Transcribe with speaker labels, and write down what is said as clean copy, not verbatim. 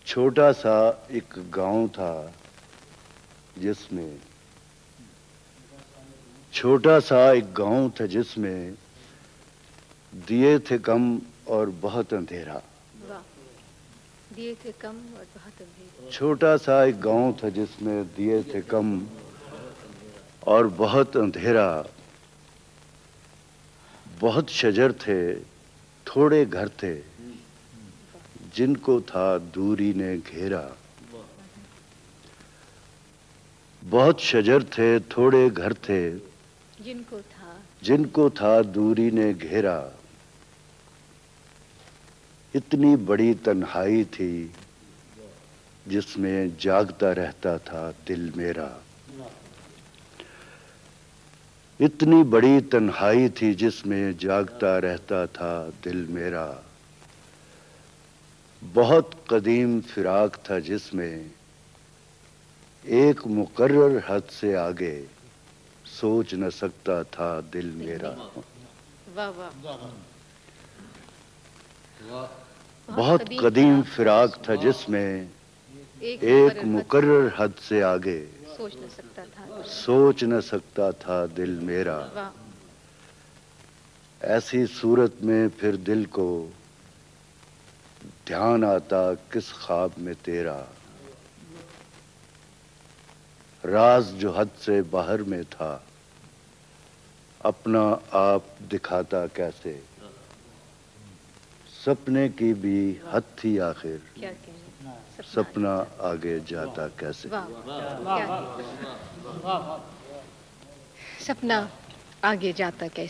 Speaker 1: چھوٹا سا ایک گاؤں تھا جس میں دیے تھے کم اور بہت اندھیرا.
Speaker 2: واہ. دیے تھے کم اور بہت اندھیرا.
Speaker 1: چھوٹا سا ایک گاؤں تھا جس میں دیے تھے کم اور بہت اندھیرا. بہت شجر تھے، تھوڑے گھر تھے جن کو تھا دوری نے گھیرا. بہت شجر تھے، تھوڑے گھر تھے
Speaker 2: جن کو
Speaker 1: تھا دوری نے گھیرا. اتنی بڑی تنہائی تھی جس میں جاگتا رہتا تھا دل میرا. اتنی بڑی تنہائی تھی جس میں جاگتا رہتا تھا دل میرا. بہت قدیم فراق تھا جس میں ایک مقرر حد سے آگے سوچ نہ سکتا تھا دل میرا.
Speaker 2: واہ واہ.
Speaker 1: بہت قدیم فراق تھا جس میں ایک مقرر حد سے آگے
Speaker 2: سوچ نہ سکتا تھا.
Speaker 1: سوچ نہ سکتا تھا دل میرا.
Speaker 2: واہ.
Speaker 1: ایسی صورت میں پھر دل کو دھیان آتا کس خواب میں تیرا. راز جو حد سے باہر میں تھا اپنا آپ دکھاتا کیسے. سپنے کی بھی حد تھی آخر،
Speaker 2: کیا کہنا.
Speaker 1: سپنا آگے جاتا کیسے.
Speaker 2: سپنا آگے جاتا کیسے.